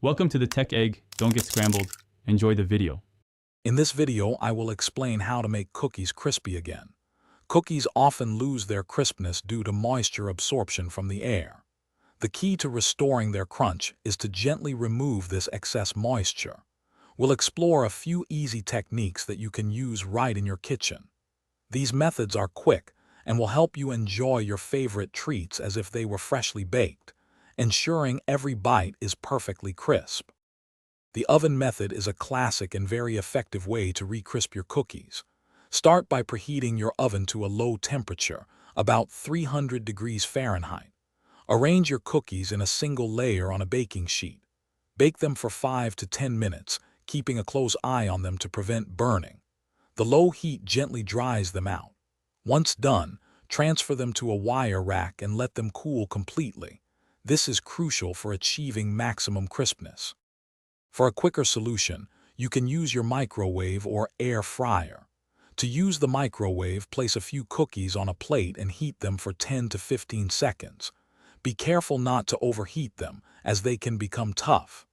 Welcome to the Tech Egg. Don't get scrambled. Enjoy the video. In this video, I will explain how to make cookies crispy again. Cookies often lose their crispness due to moisture absorption from the air. The key to restoring their crunch is to gently remove this excess moisture. We'll explore a few easy techniques that you can use right in your kitchen. These methods are quick and will help you enjoy your favorite treats as if they were freshly baked, ensuring every bite is perfectly crisp. The oven method is a classic and very effective way to re-crisp your cookies. Start by preheating your oven to a low temperature, about 300 degrees Fahrenheit. Arrange your cookies in a single layer on a baking sheet. Bake them for 5 to 10 minutes, keeping a close eye on them to prevent burning. The low heat gently dries them out. Once done, transfer them to a wire rack and let them cool completely. This is crucial for achieving maximum crispness. For a quicker solution, you can use your microwave or air fryer. To use the microwave, place a few cookies on a plate and heat them for 10 to 15 seconds. Be careful not to overheat them, as they can become tough.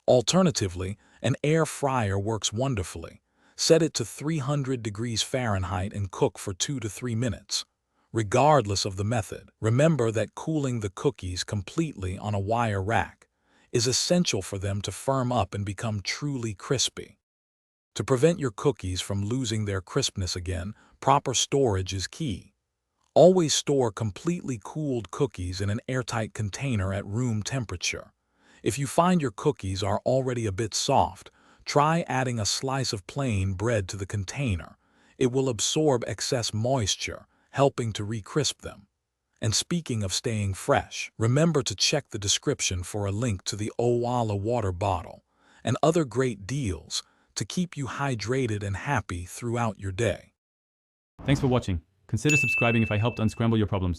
Alternatively, an air fryer works wonderfully. Set it to 300 degrees Fahrenheit and cook for 2 to 3 minutes. Regardless of the method, remember that cooling the cookies completely on a wire rack is essential for them to firm up and become truly crispy. To prevent your cookies from losing their crispness again, proper storage is key. Always store completely cooled cookies in an airtight container at room temperature. If you find your cookies are already a bit soft, try adding a slice of plain bread to the container. It will absorb excess moisture, helping to re-crisp them. And speaking of staying fresh, remember to check the description for a link to the Owala water bottle and other great deals to keep you hydrated and happy throughout your day. Thanks for watching. Consider subscribing if I helped unscramble your problems.